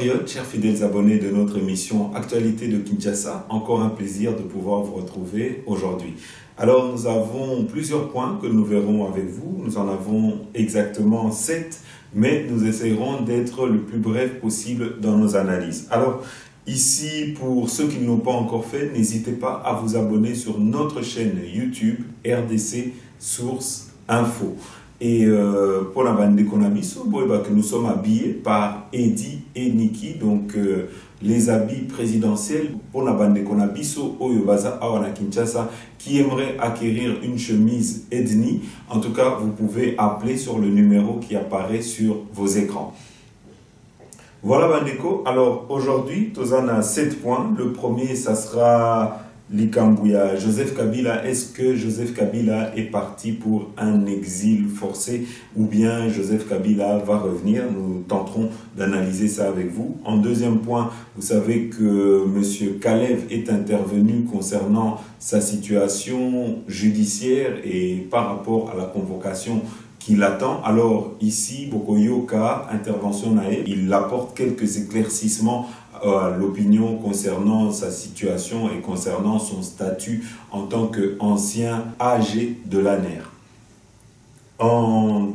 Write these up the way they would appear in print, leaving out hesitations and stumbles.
compatriotes, chers fidèles abonnés de notre émission Actualité de Kinshasa, encore un plaisir de pouvoir vous retrouver aujourd'hui. Alors nous avons plusieurs points que nous verrons avec vous, nous en avons exactement 7, mais nous essaierons d'être le plus bref possible dans nos analyses. Alors ici, pour ceux qui ne l'ont pas encore fait, n'hésitez pas à vous abonner sur notre chaîne YouTube RDC Source Info. Et pour la bande de Konabiso, que nous sommes habillés par Eddie et Niki, donc les habits présidentiels pour la bande de Konabiso, Oyobaza Awana Kinshasa, qui aimerait acquérir une chemise Edni. En tout cas, vous pouvez appeler sur le numéro qui apparaît sur vos écrans. Voilà Bandeko. Alors aujourd'hui, Tozan a 7 points. Le premier, ça sera Likambouya. Joseph Kabila, est-ce que Joseph Kabila est parti pour un exil forcé ou bien Joseph Kabila va revenir? Nous tenterons d'analyser ça avec vous. En deuxième point, vous savez que M. Kalev est intervenu concernant sa situation judiciaire et par rapport à la convocation qui l'attend. Alors ici, Bokoyoka, intervention naïve, il apporte quelques éclaircissements à l'opinion concernant sa situation et concernant son statut en tant qu'ancien âgé de l'ANER. En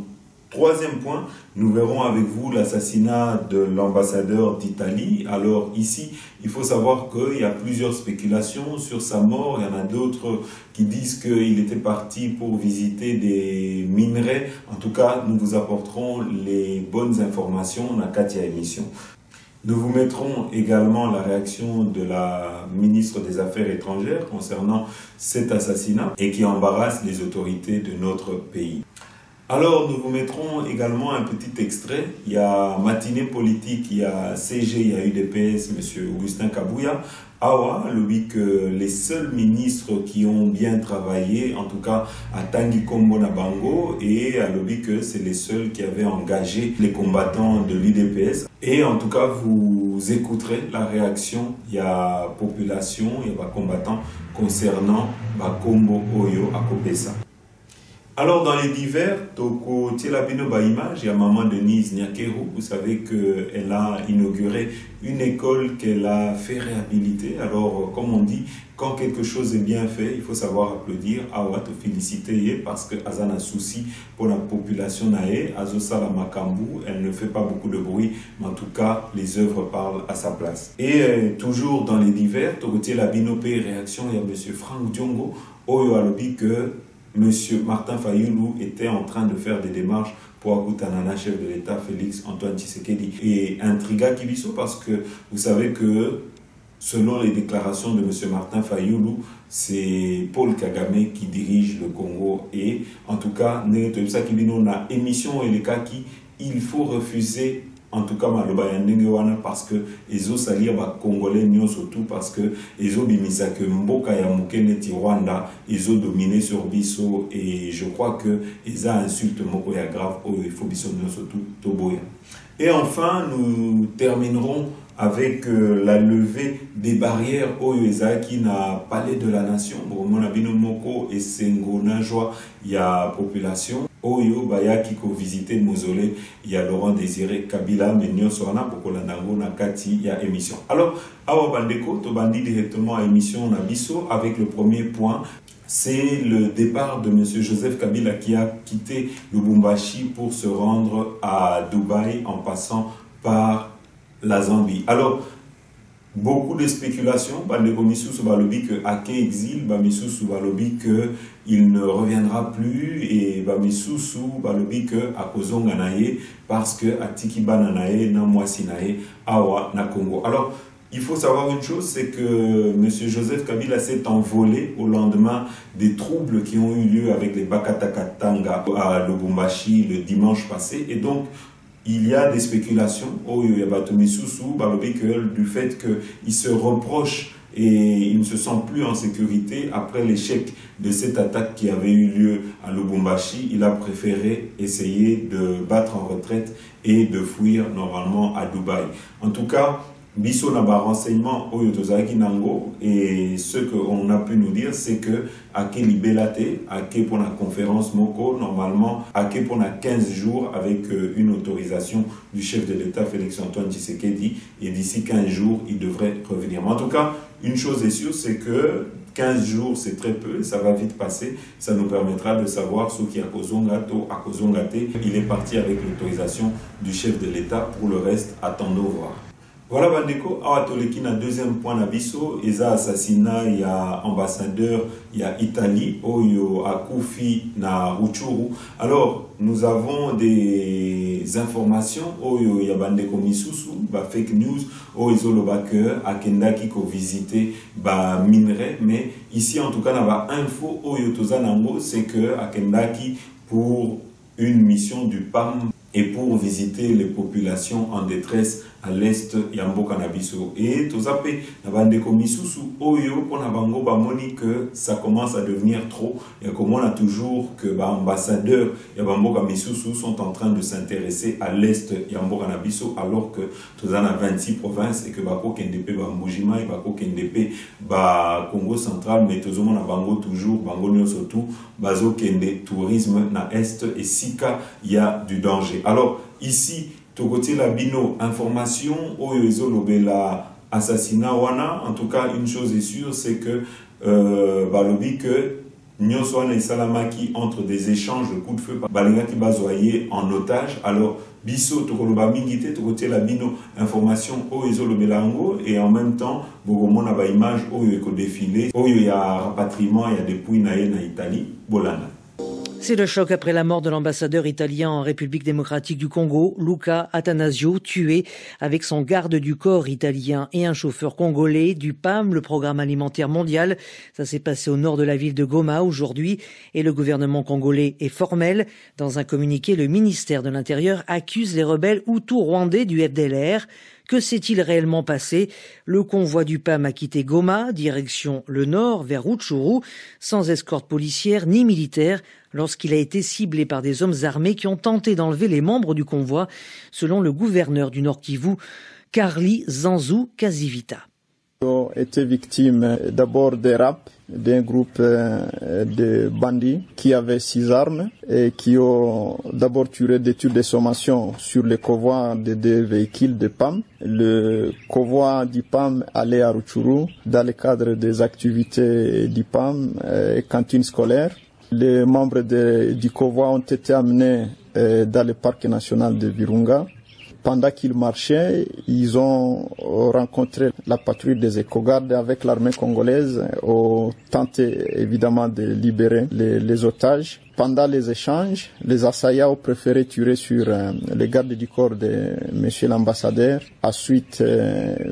troisième point, nous verrons avec vous l'assassinat de l'ambassadeur d'Italie. Alors ici, il faut savoir qu'il y a plusieurs spéculations sur sa mort. Il y en a d'autres qui disent qu'il était parti pour visiter des minerais. En tout cas, nous vous apporterons les bonnes informations dans la Katia émission. Nous vous mettrons également la réaction de la ministre des Affaires étrangères concernant cet assassinat et qui embarrasse les autorités de notre pays. Alors, nous vous mettrons également un petit extrait. Il y a matinée politique, il y a CG, il y a UDPS, M. Augustin Kabouya. Awa, lui que les seuls ministres qui ont bien travaillé, en tout cas à Tanguy Kombo Nabango, et à lui que c'est les seuls qui avaient engagé les combattants de l'UDPS. Et en tout cas, vous écouterez la réaction. Il y a population, il y a combattants concernant Kombo Oyo à Kopesa. Alors, dans les divers, Toko Tielabino Baimage, il y a Maman Denise Nyakeru. Vous savez qu'elle a inauguré une école qu'elle a fait réhabiliter. Alors, comme on dit, quand quelque chose est bien fait, il faut savoir applaudir. Awa, te féliciter parce que Azan a souci pour la population nae. Azosa la Makambu, elle ne fait pas beaucoup de bruit, mais en tout cas, les œuvres parlent à sa place. Et toujours dans les divers, Toko Tielabino P réaction, il y a M. Franck Diongo, Oyo Alobi que Monsieur Martin Fayulu était en train de faire des démarches pour Akutanana, chef de l'État, Félix Antoine Tshisekedi. Et intriga Kibiso parce que vous savez que selon les déclarations de Monsieur Martin Fayulu, c'est Paul Kagame qui dirige le Congo. Et en tout cas, on a émission et les cas qui il faut refuser. En tout cas, parce que ils ont sali les Congolais surtout parce que ils ont bimisa que Mboka ya Mukeneti Rwanda, ils ont dominé sur Bisso et je crois que ils ont insulté Moko ya grave au il faut Bisso surtout Toboya. Et enfin, nous terminerons avec la levée des barrières au qui n'a palais de la nation. Bon, mon abino Moko et Sengona joie, il y a population. Oyo bayaki ko visiter le mausolée, il y a Laurent Désiré Kabila mais nyosona pour la nango na kati il y a émission. Alors awa bandeko to bandi directement à émission na biso avec le premier point, c'est le départ de monsieur Joseph Kabila qui a quitté Lubumbashi pour se rendre à Dubaï en passant par la Zambie. Alors beaucoup de spéculations, bandeko misusu balobi que Ake exil, bamisusu balobi que il ne reviendra plus et bamisusu balobi que akozonga naye parce que atiki bananaye na mwasi naye awa na Congo. Alors il faut savoir une chose, c'est que M. Joseph Kabila s'est envolé au lendemain des troubles qui ont eu lieu avec les Bakatakatanga à Lubumbashi le dimanche passé et donc il y a des spéculations du fait qu'il se reproche et il ne se sent plus en sécurité après l'échec de cette attaque qui avait eu lieu à Lubumbashi. Il a préféré essayer de battre en retraite et de fuir normalement à Dubaï. En tout cas, biso na ba renseignement oyo tozalaki nango, et ce qu'on a pu nous dire c'est que ake libelate ake pour la conférence moko normalement ake pour 15 jours avec une autorisation du chef de l'État Félix Antoine Tshisekedi, et d'ici 15 jours il devrait revenir. Mais en tout cas, une chose est sûre, c'est que 15 jours c'est très peu, ça va vite passer, ça nous permettra de savoir ce qui a causé. Il est parti avec l'autorisation du chef de l'État. Pour le reste, attendons voir. Voilà bandeko, awa toleki na deuxième point na biso, eza assassinat il y a ambassadeur, il y a Italie, oyo akufi na Rutshuru. Alors, nous avons des informations, oyo ya bandeko misusu, ba fake news, oyo izoloba que akendaki ko visiter ba minerai, mais ici en tout cas na ba info oyo tozanango, c'est que akendaki pour une mission du PAM et pour visiter les populations en détresse à l'est ya mboka na biso. Et tozape na bandeko misusu oyo pona bango bamoni que ça commence à devenir trop, et comme on a toujours que ba ambassadeurs ya mboka misusu sont en train de s'intéresser à l'est ya mboka na biso, alors que tozana 26 provinces et que bako kendepe ba Mbujima et bako kendepe ba Congo central, mais tozomona bango toujours bango nyonso tout bazo kende tourisme na est, et sika il y a du danger. Alors ici Togoté la bino information oyo ezolobela assassinat wana. En tout cas, une chose est sûre, c'est que balobi que nyonso wana esalamaki entre des échanges de coups de feu balingaki bazoyer en otage. Alors biso tokoloba mingi te, togoté la bino information oyo ezolobela ngo, et en même temps bokomona ba image oyo eko défilé oyo ya rapatriement ya depuis na ye na Italie bolanda. C'est le choc après la mort de l'ambassadeur italien en République démocratique du Congo, Luca Attanasio, tué avec son garde du corps italien et un chauffeur congolais du PAM, le Programme alimentaire mondial. Ça s'est passé au nord de la ville de Goma aujourd'hui, et le gouvernement congolais est formel. Dans un communiqué, le ministère de l'Intérieur accuse les rebelles hutus-rwandais du FDLR. Que s'est-il réellement passé? Le convoi du PAM a quitté Goma, direction le nord, vers Rutshuru, sans escorte policière ni militaire, lorsqu'il a été ciblé par des hommes armés qui ont tenté d'enlever les membres du convoi, selon le gouverneur du Nord Kivu, Karli Zanzu Kazivita. Ont été victimes d'abord des rapes d'un groupe de bandits qui avaient 6 armes et qui ont d'abord tué des tirs de sommation sur le convoi de 2 véhicules de PAM. Le convoi du PAM allait à Rutshuru dans le cadre des activités du PAM et cantine scolaire. Les membres du convoi ont été amenés dans le parc national de Virunga. Pendant qu'ils marchaient, ils ont rencontré la patrouille des éco-gardes avec l'armée congolaise, ont tenté évidemment de libérer les otages. Pendant les échanges, les assaillants ont préféré tirer sur les gardes du corps de monsieur l'ambassadeur, ensuite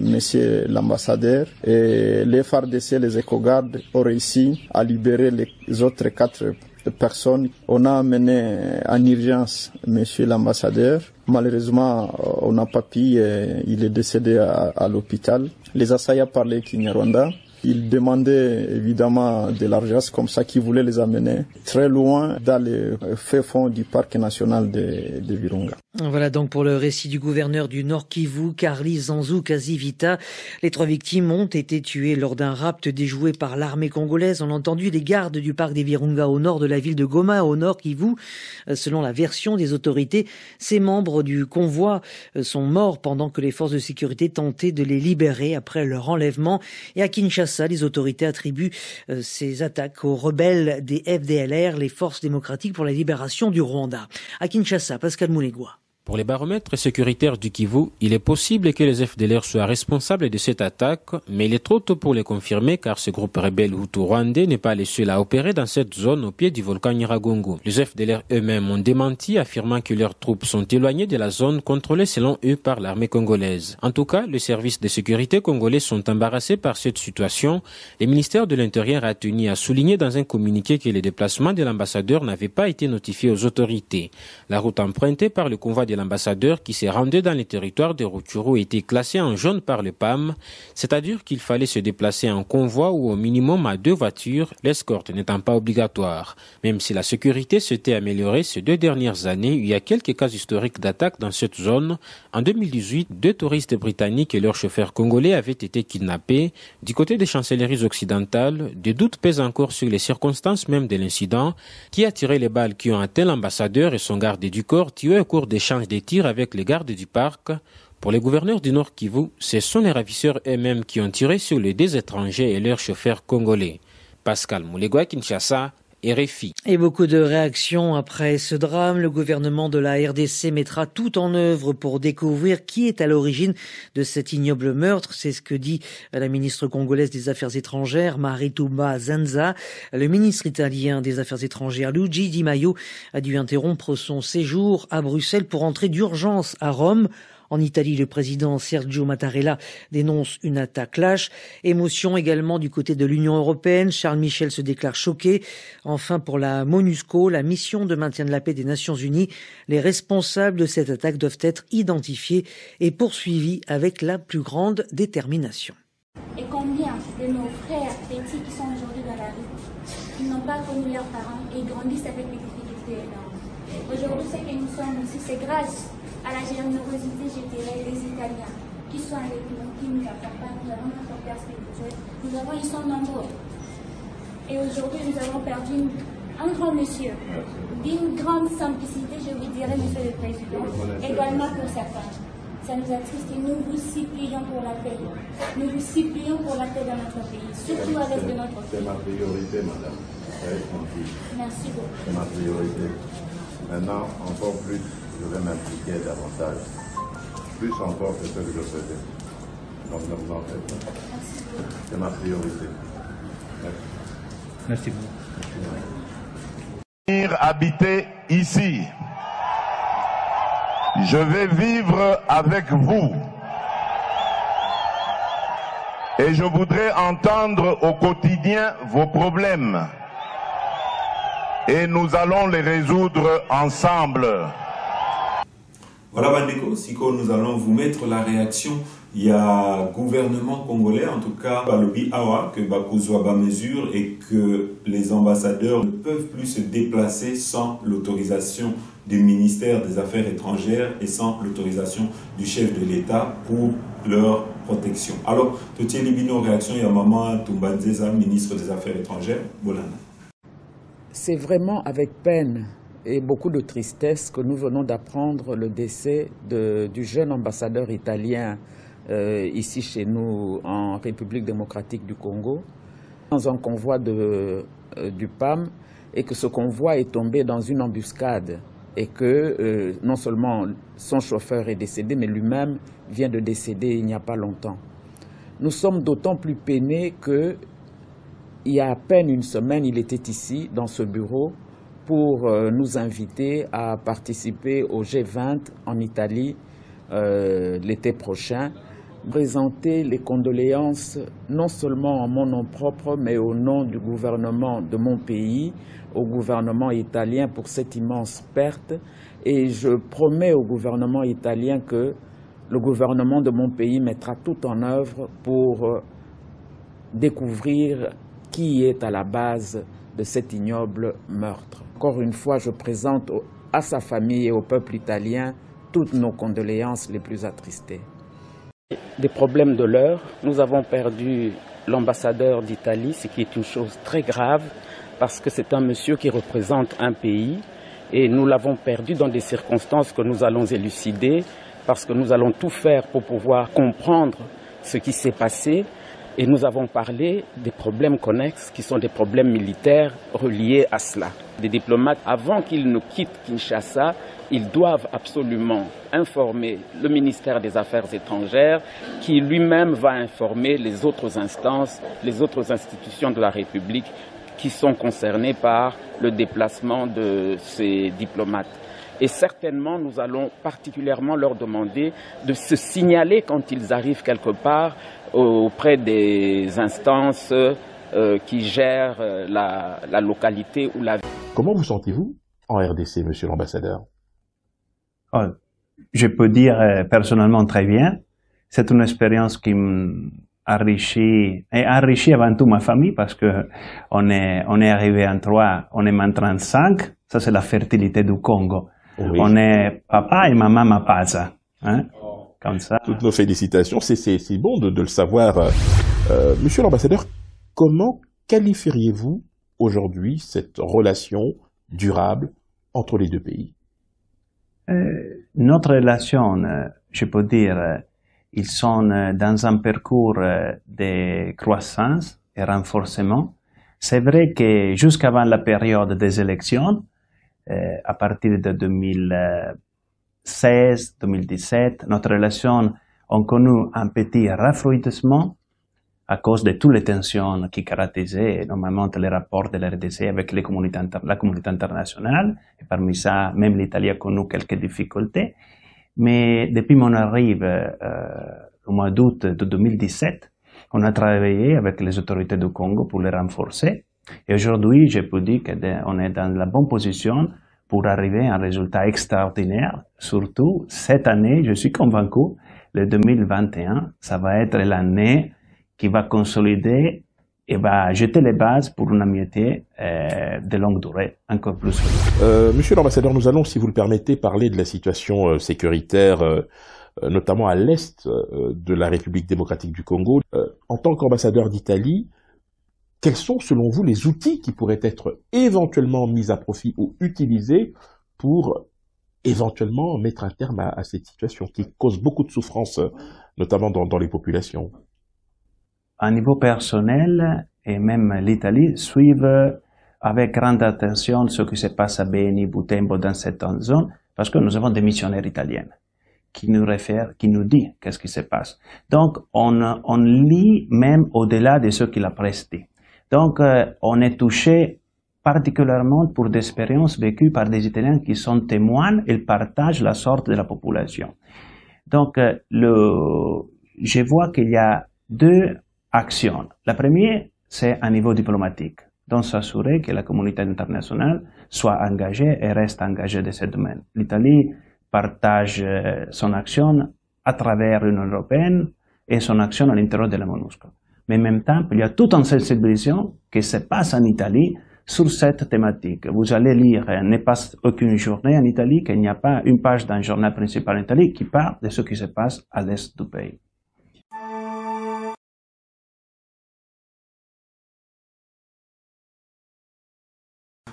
monsieur l'ambassadeur, et les FARDC, les éco-gardes, ont réussi à libérer les autres 4 personnes. On a amené en urgence monsieur l'ambassadeur. Malheureusement, on n'a pas pu, il est décédé à l'hôpital. Les assaillants parlaient Kinyarwanda. Ils demandaient évidemment de l'argent, comme ça qu'ils voulaient les amener très loin dans le fait fond du parc national de Virunga. Voilà donc pour le récit du gouverneur du Nord Kivu, Karli Zanzu Kazivita. Les 3 victimes ont été tuées lors d'un rapt déjoué par l'armée congolaise. On a entendu les gardes du parc des Virunga au nord de la ville de Goma, au Nord Kivu. Selon la version des autorités, ces membres du convoi sont morts pendant que les forces de sécurité tentaient de les libérer après leur enlèvement. Et à Kinshasa, les autorités attribuent ces attaques aux rebelles des FDLR, les Forces démocratiques pour la libération du Rwanda. À Kinshasa, Pascal Moulegua. Pour les baromètres sécuritaires du Kivu, il est possible que les FDLR soient responsables de cette attaque, mais il est trop tôt pour les confirmer car ce groupe rebelle hutu-rwandais n'est pas le seul à opérer dans cette zone au pied du volcan Nyiragongo. Les FDLR eux-mêmes ont démenti, affirmant que leurs troupes sont éloignées de la zone contrôlée selon eux par l'armée congolaise. En tout cas, les services de sécurité congolais sont embarrassés par cette situation. Le ministère de l'Intérieur a tenu à souligner dans un communiqué que les déplacements de l'ambassadeur n'avaient pas été notifiés aux autorités. La route empruntée par le convoi de l'ambassadeur qui s'est rendu dans les territoires de Rutshuru était classé en jaune par le PAM, c'est-à-dire qu'il fallait se déplacer en convoi ou au minimum à 2 voitures, l'escorte n'étant pas obligatoire. Même si la sécurité s'était améliorée ces 2 dernières années, il y a quelques cas historiques d'attaque dans cette zone. En 2018, 2 touristes britanniques et leur chauffeur congolais avaient été kidnappés. Du côté des chancelleries occidentales, des doutes pèsent encore sur les circonstances même de l'incident qui a tiré les balles qui ont atteint l'ambassadeur et son garde du corps tués au cours d'échanges de tirs avec les gardes du parc. Pour les gouverneurs du Nord Kivu, ce sont les ravisseurs eux-mêmes qui ont tiré sur les 2 étrangers et leurs chauffeurs congolais. Pascal Moulegua, Kinshasa, RFI. Et beaucoup de réactions après ce drame. Le gouvernement de la RDC mettra tout en œuvre pour découvrir qui est à l'origine de cet ignoble meurtre. C'est ce que dit la ministre congolaise des Affaires étrangères, Maritumba Zanza. Le ministre italien des Affaires étrangères, Luigi Di Maio, a dû interrompre son séjour à Bruxelles pour entrer d'urgence à Rome. En Italie, le président Sergio Mattarella dénonce une attaque lâche. Émotion également du côté de l'Union européenne. Charles Michel se déclare choqué. Enfin, pour la MONUSCO, la mission de maintien de la paix des Nations Unies, les responsables de cette attaque doivent être identifiés et poursuivis avec la plus grande détermination. Et combien de nos frères petits qui sont aujourd'hui dans la rue, qui n'ont pas connu leurs parents et grandissent avec des difficultés énormes. Aujourd'hui, ce que nous sommes ici, c'est grâce à la générosité, je dirais, des Italiens, qui sont avec nous, qui nous accompagnent, nous avons notre père spirituel, ils sont nombreux. Et aujourd'hui, nous avons perdu un grand monsieur, d'une grande simplicité, je vous dirais, monsieur le président, également pour sa femme. Ça nous attriste et nous vous supplions pour la paix. Nous vous supplions pour la paix dans notre pays, surtout avec de notre pays. C'est ma priorité, madame. Merci beaucoup. C'est ma priorité. Maintenant, encore plus, je vais m'impliquer davantage. Plus encore que ce que je faisais. Donc, ne vous en faites pas. C'est ma priorité. Merci beaucoup. Venir habiter ici. Je vais vivre avec vous. Et je voudrais entendre au quotidien vos problèmes. Et nous allons les résoudre ensemble. Voilà, Bandeko, Siko, nous allons vous mettre la réaction. Il y a gouvernement congolais, en tout cas, Balobi Awa, que Bakouzouaba mesure et que les ambassadeurs ne peuvent plus se déplacer sans l'autorisation du ministère des Affaires étrangères et sans l'autorisation du chef de l'État pour leur protection. Alors, Totié Libino, réaction, il y a Maman Tumbanzeza, ministre des Affaires étrangères, Bolana. C'est vraiment avec peine et beaucoup de tristesse que nous venons d'apprendre le décès du jeune ambassadeur italien ici chez nous en République démocratique du Congo, dans un convoi du PAM, et que ce convoi est tombé dans une embuscade et que non seulement son chauffeur est décédé, mais lui-même vient de décéder il n'y a pas longtemps. Nous sommes d'autant plus peinés que il y a à peine une semaine, il était ici, dans ce bureau, pour nous inviter à participer au G20 en Italie l'été prochain, présenter les condoléances non seulement en mon nom propre, mais au nom du gouvernement de mon pays, au gouvernement italien pour cette immense perte. Et je promets au gouvernement italien que le gouvernement de mon pays mettra tout en œuvre pour découvrir qui est à la base de cet ignoble meurtre. Encore une fois, je présente à sa famille et au peuple italien toutes nos condoléances les plus attristées. Des problèmes de l'heure, nous avons perdu l'ambassadeur d'Italie, ce qui est une chose très grave parce que c'est un monsieur qui représente un pays et nous l'avons perdu dans des circonstances que nous allons élucider parce que nous allons tout faire pour pouvoir comprendre ce qui s'est passé. Et nous avons parlé des problèmes connexes qui sont des problèmes militaires reliés à cela. Des diplomates, avant qu'ils ne quittent Kinshasa, ils doivent absolument informer le ministère des Affaires étrangères qui lui-même va informer les autres instances, les autres institutions de la République qui sont concernées par le déplacement de ces diplomates. Et certainement, nous allons particulièrement leur demander de se signaler quand ils arrivent quelque part auprès des instances qui gèrent la localité ou la ville. Comment vous sentez-vous en RDC, monsieur l'ambassadeur? Je peux dire personnellement très bien. C'est une expérience qui m'enrichit avant tout ma famille parce que on est arrivé en 3, on est maintenant en 5. Ça, c'est la fertilité du Congo. Oui. On est papa et maman Mapaza. Hein? Comme ça. Toutes nos félicitations. C'est bon de le savoir. Monsieur l'ambassadeur, comment qualifieriez-vous aujourd'hui cette relation durable entre les deux pays? Notre relation, je peux dire, ils sont dans un parcours de croissance et renforcement. C'est vrai que jusqu'avant la période des élections, à partir de 2016-2017, notre relation a connu un petit refroidissement à cause de toutes les tensions qui caractérisaient normalement les rapports de la RDC avec la communauté internationale. Et parmi ça, même l'Italie a connu quelques difficultés. Mais depuis mon arrivée au mois d'août de 2017, on a travaillé avec les autorités du Congo pour les renforcer. Et aujourd'hui, je peux dire qu'on est dans la bonne position pour arriver à un résultat extraordinaire. Surtout, cette année, je suis convaincu, le 2021, ça va être l'année qui va consolider et va jeter les bases pour une amitié de longue durée, encore plus. Monsieur l'ambassadeur, nous allons, si vous le permettez, parler de la situation sécuritaire, notamment à l'est de la République démocratique du Congo. En tant qu'ambassadeur d'Italie, quels sont, selon vous, les outils qui pourraient être éventuellement mis à profit ou utilisés pour éventuellement mettre un terme à cette situation qui cause beaucoup de souffrance, notamment dans les populations? À niveau personnel, et même l'Italie, suivent avec grande attention ce qui se passe à Beni, Butembo, dans cette zone, parce que nous avons des missionnaires italiens qui nous disent qu'est-ce qui se passe. Donc, on lit même au-delà de ce qu'il a presse dit. Donc, on est touché particulièrement pour des expériences vécues par des Italiens qui sont témoins et partagent la sorte de la population. Donc, je vois qu'il y a deux actions. La première, c'est à niveau diplomatique, donc s'assurer que la communauté internationale soit engagée et reste engagée dans ce domaine. L'Italie partage son action à travers l'Union européenne et son action à l'intérieur de la MONUSCO. Mais en même temps, il y a toute une sensibilisation qui se passe en Italie sur cette thématique. Vous allez lire, il ne passe aucune journée en Italie qu'il n'y a pas une page d'un journal principal en Italie qui parle de ce qui se passe à l'est du pays.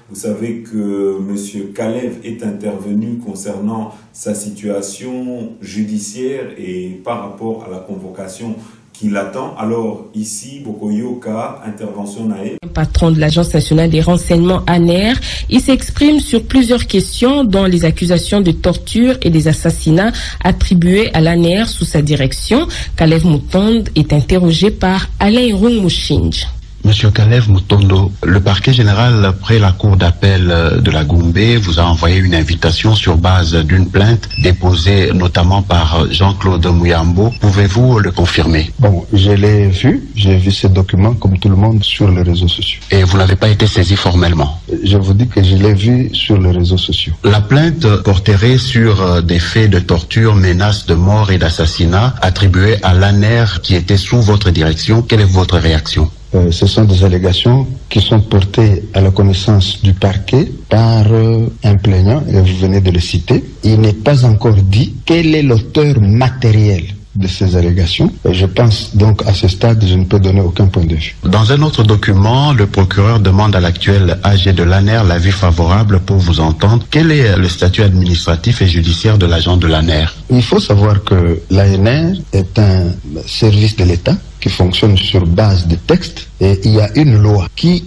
Vous savez que M. Kalev est intervenu concernant sa situation judiciaire et par rapport à la convocation qui l'attend. Alors ici, Bokoyoka, intervention naïve. Patron de l'Agence nationale des renseignements ANER, il s'exprime sur plusieurs questions dont les accusations de torture et des assassinats attribués à l'ANER sous sa direction. Kalev Mutondo est interrogé par Alain Rungmushinja. Monsieur Kalev Mutondo, le parquet général près la cour d'appel de la Gombe vous a envoyé une invitation sur base d'une plainte déposée notamment par Jean-Claude Muyambo. Pouvez-vous le confirmer? Bon, je l'ai vu, j'ai vu ce document comme tout le monde sur les réseaux sociaux. Et vous n'avez pas été saisi formellement? Je vous dis que je l'ai vu sur les réseaux sociaux. La plainte porterait sur des faits de torture, menaces de mort et d'assassinat attribués à l'ANER qui était sous votre direction. Quelle est votre réaction? Ce sont des allégations qui sont portées à la connaissance du parquet par un plaignant, et vous venez de le citer. Il n'est pas encore dit quel est l'auteur matériel de ces allégations. Et je pense donc à ce stade, je ne peux donner aucun point de vue. Dans un autre document, le procureur demande à l'actuel AG de l'ANER l'avis favorable pour vous entendre. Quel est le statut administratif et judiciaire de l'agent de l'ANER? Il faut savoir que l'ANER est un service de l'État qui fonctionne sur base de textes, et il y a une loi qui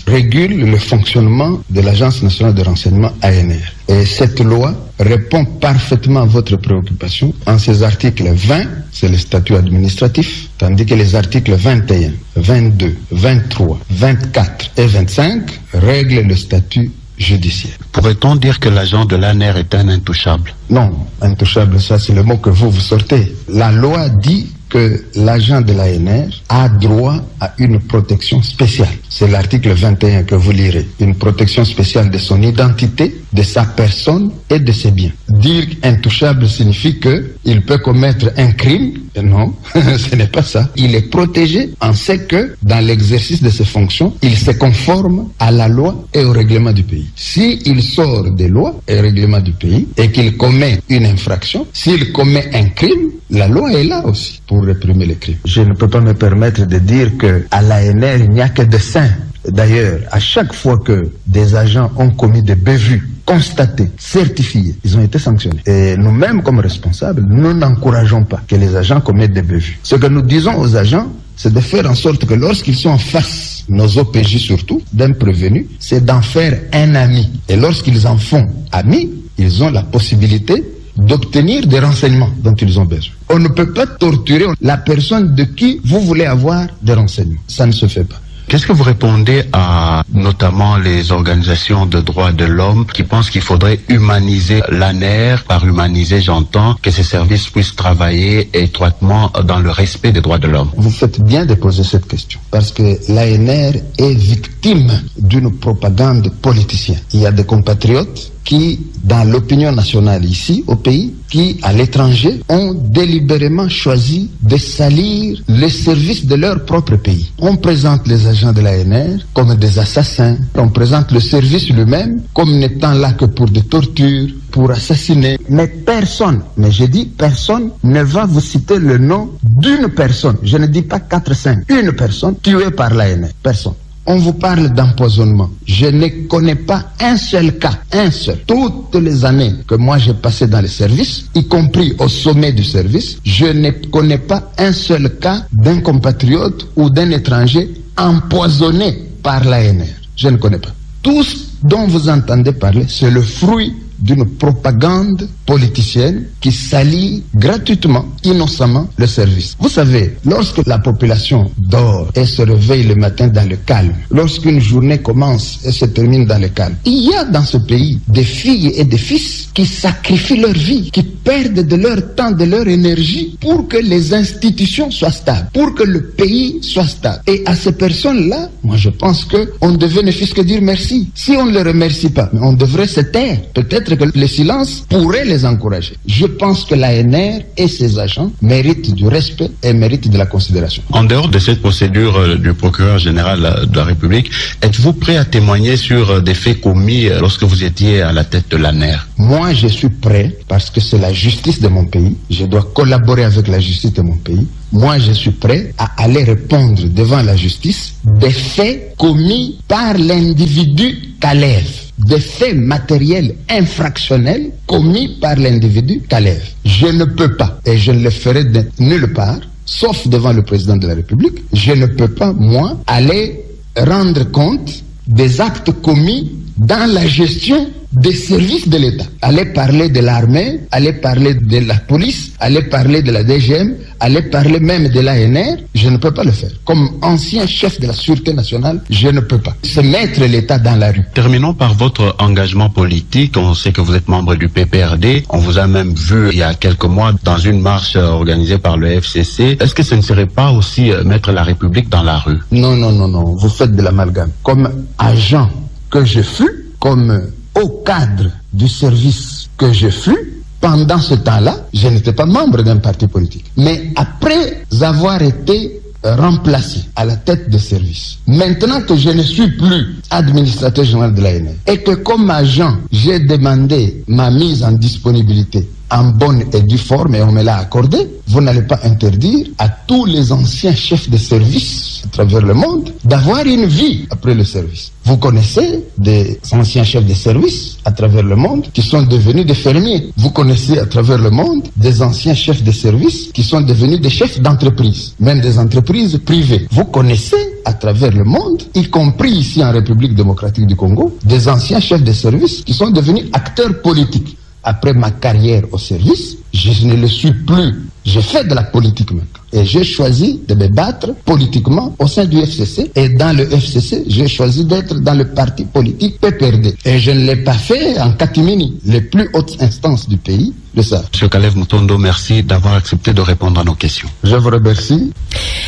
régule le fonctionnement de l'Agence nationale de renseignement ANR. Et cette loi répond parfaitement à votre préoccupation. En ces articles 20, c'est le statut administratif, tandis que les articles 21, 22, 23, 24 et 25 règlent le statut judiciaire. Pourrait-on dire que l'agent de l'ANER est un intouchable? Non, intouchable, ça c'est le mot que vous sortez. La loi dit que l'agent de l'ANR a droit à une protection spéciale. C'est l'article 21 que vous lirez. Une protection spéciale de son identité, de sa personne et de ses biens. dire intouchable signifie qu'il peut commettre un crime. Et non, ce n'est pas ça. Il est protégé en ce que, dans l'exercice de ses fonctions, il se conforme à la loi et au règlement du pays. S'il sort des lois et règlements du pays et qu'il commet une infraction, s'il commet un crime, la loi est là aussi pour réprimer les crimes. Je ne peux pas me permettre de dire qu'à l'ANR, il n'y a que des saints. D'ailleurs, à chaque fois que des agents ont commis des bévues constatés, certifiés, ils ont été sanctionnés. Et nous-mêmes, comme responsables, nous n'encourageons pas que les agents commettent des bévues. Ce que nous disons aux agents, c'est de faire en sorte que lorsqu'ils sont en face, nos OPJ surtout, d'un prévenu, c'est d'en faire un ami. Et lorsqu'ils en font amis, ils ont la possibilité d'obtenir des renseignements dont ils ont besoin. On ne peut pas torturer la personne de qui vous voulez avoir des renseignements. Ça ne se fait pas. Qu'est-ce que vous répondez à notamment les organisations de droits de l'homme qui pensent qu'il faudrait humaniser l'ANR? Par humaniser, j'entends que ces services puissent travailler étroitement dans le respect des droits de l'homme. Vous faites bien de poser cette question parce que l'ANR est victime d'une propagande politicienne. Il y a des compatriotes qui, dans l'opinion nationale ici, au pays, qui, à l'étranger, ont délibérément choisi de salir les services de leur propre pays. On présente les agents de l'ANR comme des assassins. On présente le service lui-même comme n'étant là que pour des tortures, pour assassiner. Mais personne, mais je dis personne, ne va vous citer le nom d'une personne. Je ne dis pas 4-5. Une personne tuée par l'ANR. Personne. On vous parle d'empoisonnement. Je ne connais pas un seul cas, un seul. Toutes les années que moi j'ai passé dans les services, y compris au sommet du service, je ne connais pas un seul cas d'un compatriote ou d'un étranger empoisonné par l'ANR. Je ne connais pas. Tout ce dont vous entendez parler, c'est le fruit d'une propagande politicienne qui salit gratuitement, innocemment le service. Vous savez, lorsque la population dort et se réveille le matin dans le calme, lorsqu'une journée commence et se termine dans le calme, il y a dans ce pays des filles et des fils qui sacrifient leur vie, qui perdent de leur temps, de leur énergie pour que les institutions soient stables, pour que le pays soit stable. Et à ces personnes-là, moi je pense qu'on devait ne fût-ce que dire merci. Si on ne les remercie pas, on devrait se taire. Peut-être que le silence pourrait les encourager. Je pense que l'ANR et ses agents méritent du respect et méritent de la considération. En dehors de cette procédure du procureur général de la République, êtes-vous prêt à témoigner sur des faits commis lorsque vous étiez à la tête de l'ANR? Moi, je suis prêt parce que c'est la justice de mon pays. Je dois collaborer avec la justice de mon pays. Moi, je suis prêt à aller répondre devant la justice des faits commis par l'individu Kalev. Des faits matériels infractionnels commis par l'individu Kalev. Je ne peux pas, et je ne le ferai de nulle part, sauf devant le président de la République, je ne peux pas, moi, aller rendre compte des actes commis dans la gestion des services de l'État. Aller parler de l'armée, aller parler de la police, aller parler de la DGM, aller parler même de l'ANR, je ne peux pas le faire. Comme ancien chef de la Sûreté nationale, je ne peux pas. C'est mettre l'État dans la rue. Terminons par votre engagement politique. On sait que vous êtes membre du PPRD. On vous a même vu il y a quelques mois dans une marche organisée par le FCC. Est-ce que ce ne serait pas aussi mettre la République dans la rue? Non, non, non, non. Vous faites de l'amalgame. Comme agent que je fus, comme au cadre du service que je fus, pendant ce temps-là, je n'étais pas membre d'un parti politique. Mais après avoir été remplacé à la tête de service, maintenant que je ne suis plus administrateur général de l'ANR et que comme agent, j'ai demandé ma mise en disponibilité en bonne et due forme et on me l'a accordé, vous n'allez pas interdire à tous les anciens chefs de service à travers le monde d'avoir une vie après le service. Vous connaissez des anciens chefs de service à travers le monde qui sont devenus des fermiers. Vous connaissez à travers le monde des anciens chefs de service qui sont devenus des chefs d'entreprise, même des entreprises privées. Vous connaissez à travers le monde, y compris ici en République démocratique du Congo, des anciens chefs de service qui sont devenus acteurs politiques. Après ma carrière au service, je ne le suis plus. J'ai fait de la politique maintenant. Et j'ai choisi de me battre politiquement au sein du FCC. Et dans le FCC, j'ai choisi d'être dans le parti politique PPRD. Et je ne l'ai pas fait en catimini. Les plus hautes instances du pays le savent. Monsieur Kalev Mutondo, merci d'avoir accepté de répondre à nos questions. Je vous remercie.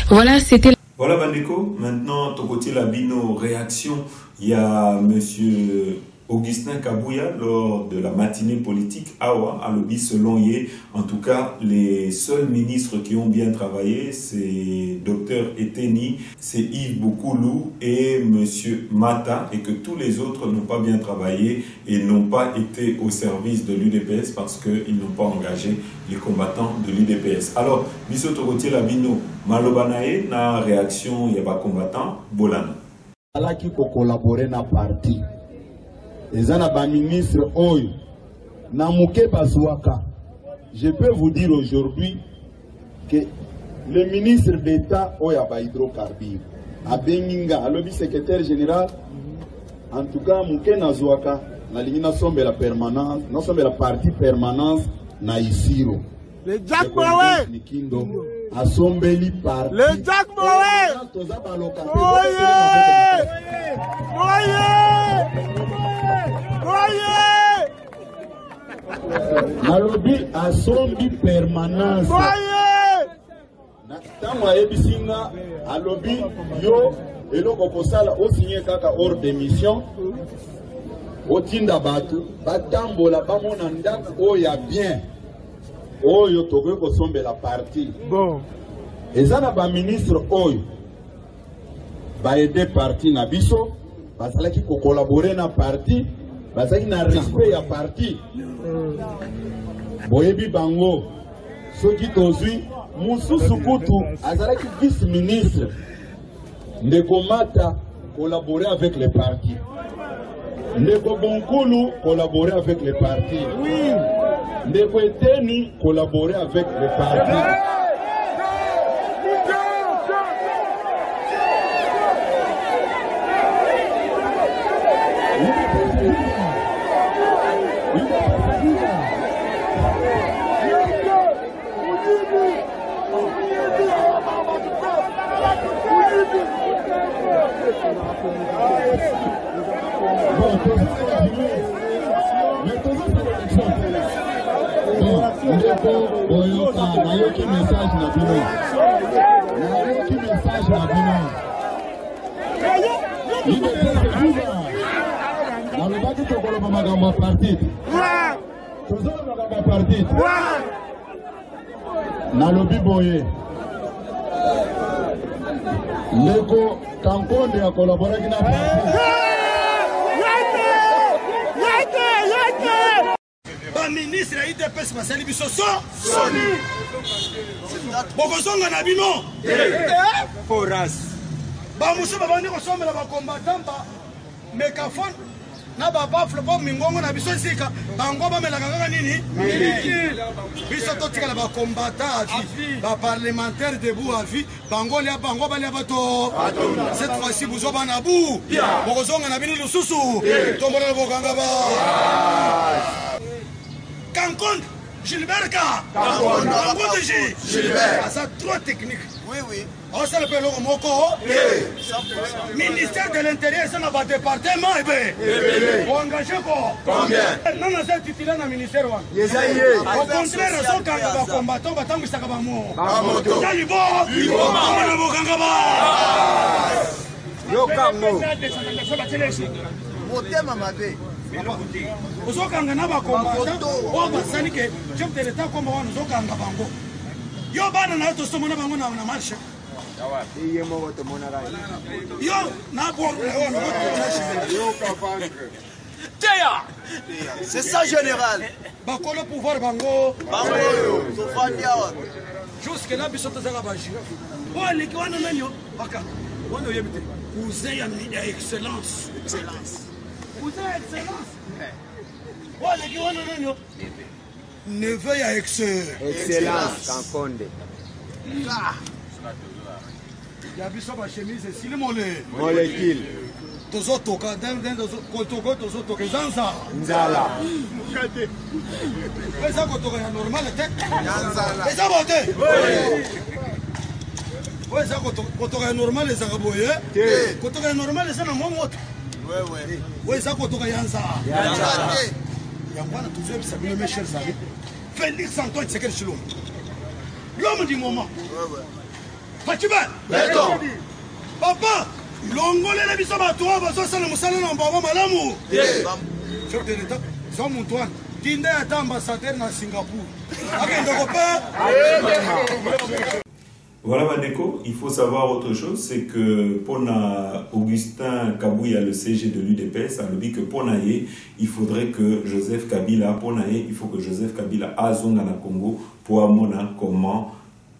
Voilà, c'était... Voilà, Bandeko. Maintenant, ton côté, la bino réaction. Il y a monsieur Augustin Kabouya, lors de la matinée politique, Awa, à l'obis selon Yé, en tout cas, les seuls ministres qui ont bien travaillé, c'est Dr Eteni, c'est Yves Boukoulou et Monsieur Mata, et que tous les autres n'ont pas bien travaillé et n'ont pas été au service de l'UDPS parce qu'ils n'ont pas engagé les combattants de l'UDPS. Alors, Bisoto Rotier Labino, Malobanae, na réaction, il y a pas combattant, Bolana. Ala qui peut collaborer na parti. Les anaba ministre Oyo, Namuke Bazouaka. Je peux vous dire aujourd'hui que le ministre d'État Oyaba Hydrocarbures, à Beninga, le secrétaire général, en tout cas, Mouké Nazouaka, la ligne nationale la permanence, non seulement la partie permanence, na Isiro. Le Jack Mawe! Assombeli parti. Le Jack Mawe! Oye! Nalobi asombi permanence. Tamo ebisinga alobi yo eloko kosala o signé kaka hors d'émission. Otinda batu batambola bamona ndako oya bien. Oyo toke kosombe la partie. Bon. Ezana ba ministre oyo ba aider parti na biso, bazalaki ko collaborer na parti, bazalaki na respect ya parti. Boyebi bango soki tozwi mususu kutu azalaki vice ministre Ndeko Mata collaborer avec les partis. Ndeko Bonkulu collaborer avec les partis. Oui. Ndeko Eteni collaborer avec les partis. Nayoki message na bino. Nayoki message na bino. Nalobaki tokoloba makambo ya parti. Tozoloba makambo ya parti. Nalobi boye. Ndeko Kankonde akolaboraki na parti. Ministre ya IDPS basali biso soni bokozonga na bino foras bamusu babandi kosombela bakombatamba mekafone na babafle po mingongo na biso sika bango bamelaka kaka nini biso totikala bakombata avi baparlementaire debout avi bango lia bango balia bato cette fois-ci buzoba na bu bokozonga na bino lisusu tombolela bokanga ba Kankonde, Gilbert Ka. Kankonde Gilbert. Ça trop technique. Oui, oui. On s'est appelé le Moko. Ministère de l'Intérieur, ça n'a pas de département. Vous engagez quoi? Combien? Non, non, c'est titulaire dans le ministère. Au contraire, ils sont quand combattants, ils sont quand ils Ozokanga na bakombatant o basali ke chef de l'état komba wana ozokanga bango yo bana na to somona bango na marche yo na bo c'est ça général bakolo pouvoir bango jusque là biso tozaka baji o leki wana nanyo baka wana yebite cousin ya excellence cousin ya excellence wale ki wana nanyo neveu ya excellence Kankonde ya biso ba chemise esili molekile tozotoka tozotoka zanza nzala eza kotoka ya normal te eza bote eza kotoka ya normal ezaka boye kotoka ya normal eza na momoto eza kotoka ya nzala Yangwana tous les mes chers amis. Félix Antoine Tshisekedi Tshilombo. L'homme du moment. Fatima. Papa, longole la biso bato bazo sala musala na mbaba malamu. chef de l'État, Jean Moutouane, qui est ambassadeur dans Singapour. Voilà, Bandeko, il faut savoir autre chose, c'est que pour Augustin Kabouya, le CG de l'UDPS, a dit que pour Naye, il faudrait que Joseph Kabila, il faut que Joseph Kabila azonga na Congo pour amona comment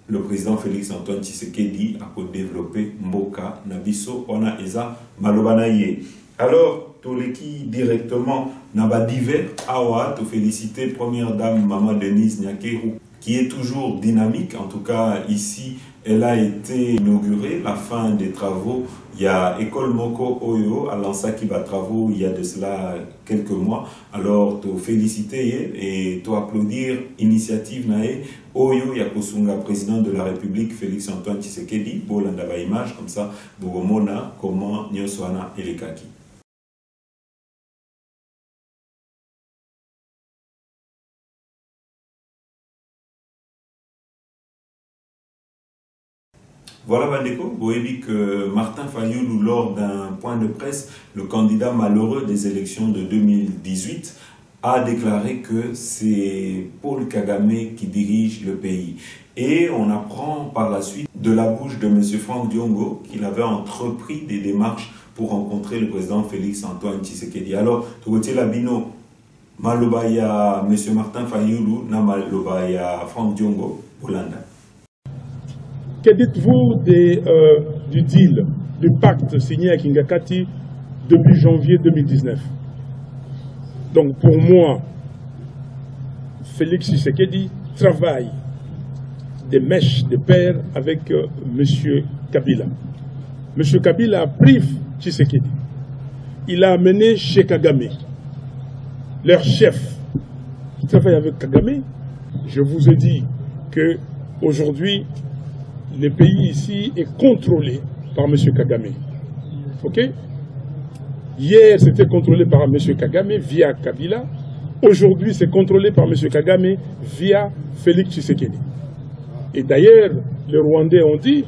le président Félix Antoine Tshisekedi a développé Mboka Nabiso, on a Eza Malobanaye. Alors, Toleki directement Naba divers Awa, te féliciter première dame Maman Denise Nyakeru, qui est toujours dynamique, en tout cas ici, elle a été inaugurée, la fin des travaux. Il y a École Moko Oyo à Lansaki travaux il y a de cela quelques mois. Alors, te féliciter et te applaudir initiative nae Oyo Yakosunga, président de la République Félix Antoine Tshisekedi, Bolandaba image comme ça, Bogomona, comment Nyoswana et les Kaki. Voilà, Bandeko, vous avez vu que Martin Fayulu, lors d'un point de presse, le candidat malheureux des élections de 2018, a déclaré que c'est Paul Kagame qui dirige le pays. Et on apprend par la suite de la bouche de M. Franck Diongo qu'il avait entrepris des démarches pour rencontrer le président Félix Antoine Tshisekedi. Alors, Togotier Labino, Malobaya, M. Martin Fayulu, na Malobaya Franck Diongo, Bolanda. Que dites-vous du deal, du pacte signé à Kingakati début janvier 2019? Donc pour moi, Félix Tshisekedi travaille des mèches de pair avec M. Kabila. M. Kabila a pris Tshisekedi. Il l'a amené chez Kagame, leur chef. Il travaille avec Kagame. Je vous ai dit que aujourd'hui, le pays ici est contrôlé par M. Kagame. Ok? Hier, c'était contrôlé par M. Kagame via Kabila. Aujourd'hui, c'est contrôlé par M. Kagame via Félix Tshisekedi. Et d'ailleurs, les Rwandais ont dit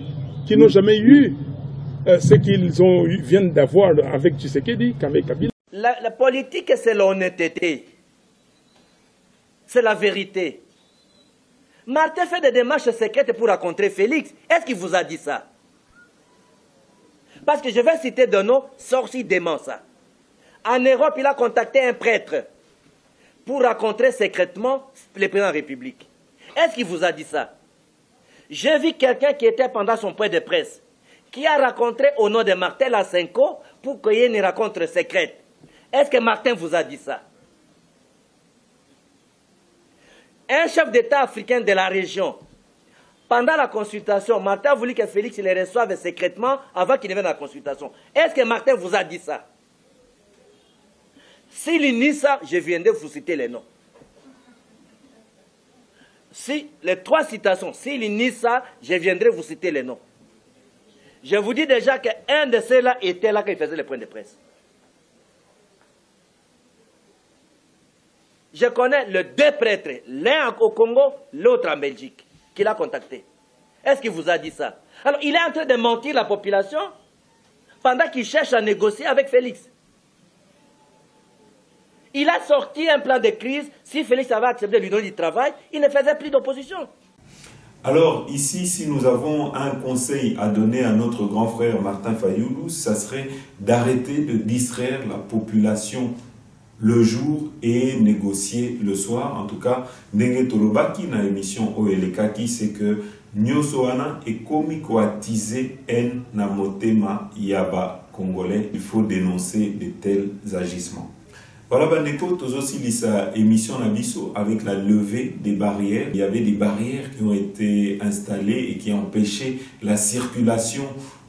qu'ils n'ont jamais eu ce qu'ils viennent d'avoir avec Tshisekedi qu'avec Kabila. La politique, c'est l'honnêteté. C'est la vérité. Martin fait des démarches secrètes pour rencontrer Félix. Est-ce qu'il vous a dit ça? Parce que je vais citer de nom, sorcier dément ça. En Europe, il a contacté un prêtre pour rencontrer secrètement le président de la République. Est-ce qu'il vous a dit ça? J'ai vu quelqu'un qui était pendant son point de presse, qui a rencontré au nom de Martin Lasenko pour qu'il y ait une rencontre secrète. Est-ce que Martin vous a dit ça? Un chef d'État africain de la région, pendant la consultation, Martin a voulu que Félix les reçoive secrètement avant qu'il ne vienne à la consultation. Est-ce que Martin vous a dit ça? S'il nie ça, je viendrai vous citer les noms. Si les trois citations, s'il nie ça, je viendrai vous citer les noms. Je vous dis déjà qu'un de ceux-là était là quand il faisait les points de presse. Je connais les deux prêtres, l'un au Congo, l'autre en Belgique, qu'il a contacté. Est-ce qu'il vous a dit ça? Alors, il est en train de mentir la population pendant qu'il cherche à négocier avec Félix. Il a sorti un plan de crise. Si Félix avait accepté de lui donner du travail, il ne faisait plus d'opposition. Alors, ici, si nous avons un conseil à donner à notre grand frère Martin Fayulu, ça serait d'arrêter de distraire la population le jour et négocier le soir. En tout cas, Ndenge Tolobaki na émission Oelekaki, c'est que Nyosoana est comicoatisé en na motema yaba congolais. Il faut dénoncer de tels agissements. Voilà, Bandeko, tous aussi lisa émission Nabiso avec la levée des barrières. Il y avait des barrières qui ont été installées et qui empêchaient la circulation,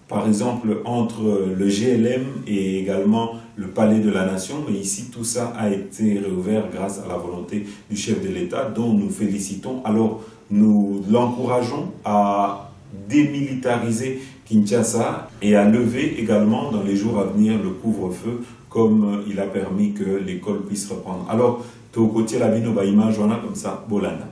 par exemple, entre le GLM et également le Palais de la Nation. Mais ici, tout ça a été réouvert grâce à la volonté du chef de l'État, dont nous félicitons. Alors, nous l'encourageons à démilitariser Kinshasa et à lever également dans les jours à venir le couvre-feu, comme il a permis que l'école puisse reprendre. Alors, Tokotier Labino Baïma, Joana, comme ça, Bolanda.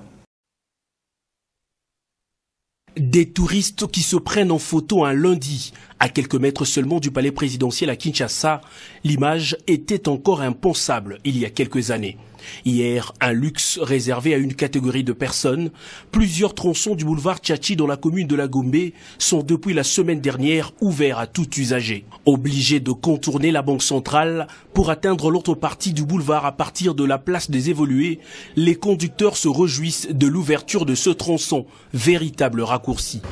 Des touristes qui se prennent en photo un lundi, à quelques mètres seulement du palais présidentiel à Kinshasa, l'image était encore impensable il y a quelques années. Hier, un luxe réservé à une catégorie de personnes. Plusieurs tronçons du boulevard Tchatchi dans la commune de la Gombe sont depuis la semaine dernière ouverts à tout usager. Obligés de contourner la banque centrale pour atteindre l'autre partie du boulevard à partir de la place des Évolués, les conducteurs se réjouissent de l'ouverture de ce tronçon, véritable raccourci.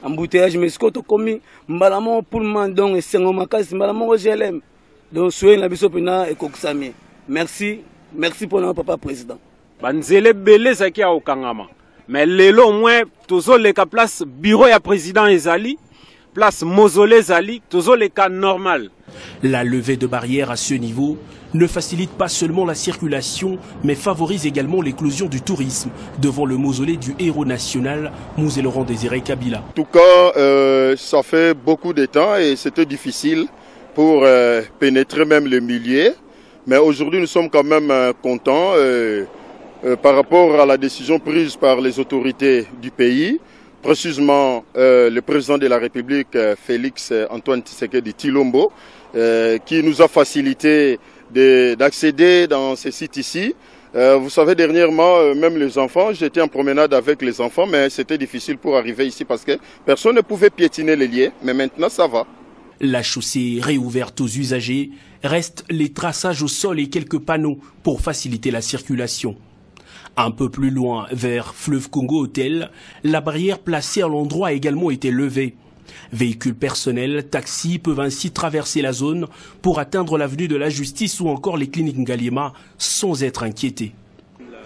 Embouteillage, mais ce qu'on a commis, malamon pour mandon et c'est un macas, malamon GLM. Donc, soyez la biso pena et koksami. Merci, merci pour notre papa président. Banzele belé ça qui a au Kangama. Mais l'élo moins, toujours les cas place bureau ya président Ezali, place mausolée Ezali, toujours les cas normal. La levée de barrières à ce niveau ne facilite pas seulement la circulation, mais favorise également l'éclosion du tourisme devant le mausolée du héros national, Mouzé Laurent Désiré Kabila. En tout cas, ça fait beaucoup de temps et c'était difficile pour pénétrer même le milieu. Mais aujourd'hui, nous sommes quand même contents par rapport à la décision prise par les autorités du pays. Précisément, le président de la République, Félix Antoine Tshisekedi Tshilombo, qui nous a facilité d'accéder dans ces sites ici. Vous savez, dernièrement, même les enfants, j'étais en promenade avec les enfants, mais c'était difficile pour arriver ici parce que personne ne pouvait piétiner les lieux, mais maintenant ça va. La chaussée réouverte aux usagers, restent les traçages au sol et quelques panneaux pour faciliter la circulation. Un peu plus loin, vers Fleuve Congo Hôtel, la barrière placée à l'endroit a également été levée. Véhicules personnels, taxis peuvent ainsi traverser la zone pour atteindre l'avenue de la Justice ou encore les cliniques Ngaliema sans être inquiétés.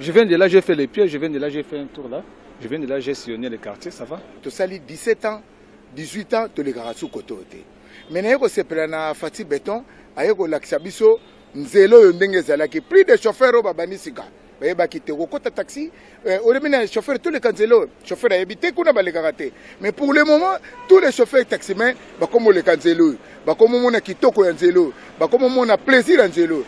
Je viens de là, j'ai fait les pieds, je viens de là, j'ai fait un tour là. Je viens de là, j'ai sillonné le quartier, ça va? Tu sali 17 ans, 18 ans, tu les garçons côté. Mais n'ayez pas plana Fati Béton, ayez pas l'axabiso, nzelo ndenge zalaki, plus de chauffeurs au babanisika. Baye bakite kokota taxi, au début chauffeur tous les canzelo, chauffeur a habité qu'on a balé. Mais pour le moment, tous les chauffeurs taximens, bah comme les canzelo, bah comme on a kitoko yanzelo, bah comme on a plaisir yanzelo.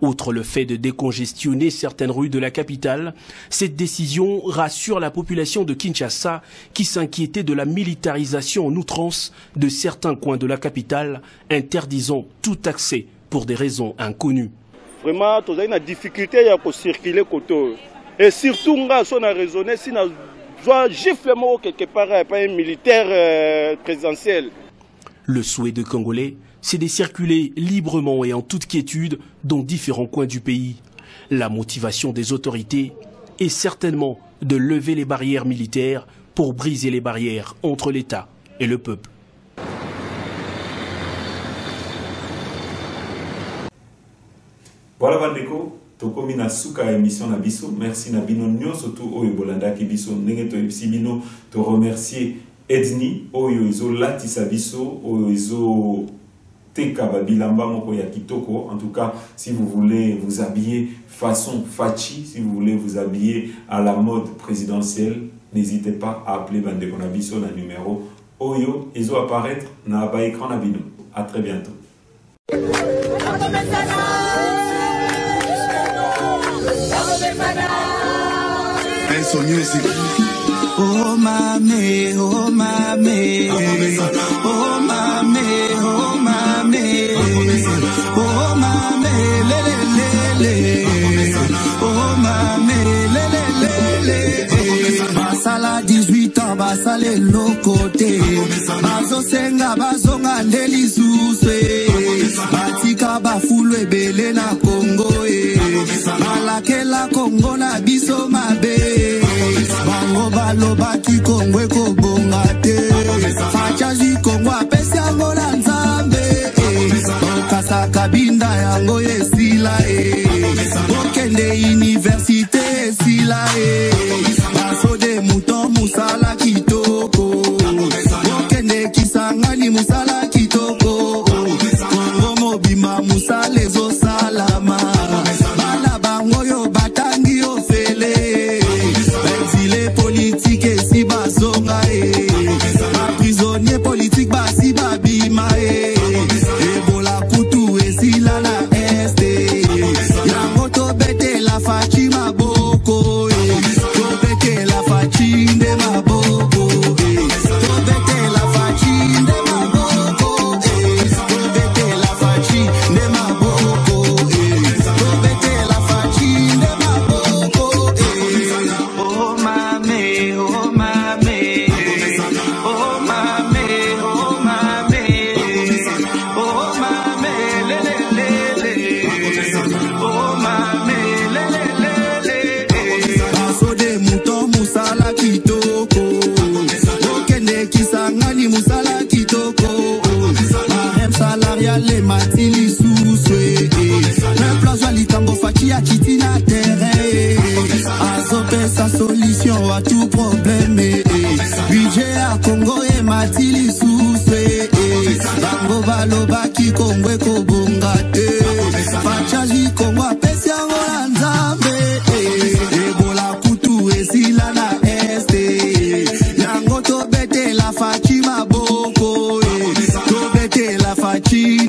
Outre le fait de décongestionner certaines rues de la capitale, cette décision rassure la population de Kinshasa qui s'inquiétait de la militarisation en outrance de certains coins de la capitale, interdisant tout accès pour des raisons inconnues. Vraiment, tu as une difficulté à circuler côté. Et surtout, on a raisonné si on doit gifler quelque part pas un militaire présidentiel. Le souhait de Congolais, c'est de circuler librement et en toute quiétude dans différents coins du pays. La motivation des autorités est certainement de lever les barrières militaires pour briser les barrières entre l'État et le peuple. Voilà bandeko, tokomi na suka émission na biso. Merci na bino nyo surtout oyo bolanda ki biso ndenge to epsi bino to remercier Edni oyo izo latisa biso oyo izo teka babilamba moko ya kitoko. En tout cas, si vous voulez vous habiller façon fachi, si vous voulez vous habiller à la mode présidentielle, n'hésitez pas à appeler bandeko na biso na numéro oyo izo apparaître na ba écran na bino. À très bientôt. Some music. Oh mame, oh mame, oh mame, oh mame, oh mame, le le le, oh mame, le le le. Basala 18 ans, basale lokote, bazo senga bazonga ndelisuse, batika bafulu ebele na Congo malakela Congo na biso mabe. Bango baloba ki Congo ekobonga te, fachazi Congo apesi yango na Nzambe, okasa kabinda yango esila okende université esila baso de mouton musala kitoko, okende Kisangani musala kitoko, Congo mobima musala ezo salama. Prisonnier politique basi babima Ebola kutu esila na este yango to bete le matili suswe le plazo likambo fachi akiti na terrain azope sa solution à tout problème budget à Congo et matili suswe bango baloba ki kongwe ko bonga fachaji Congo apesi ango nzambe ebola kutu esila na este yango to bete la fachi maboko to bete la fachi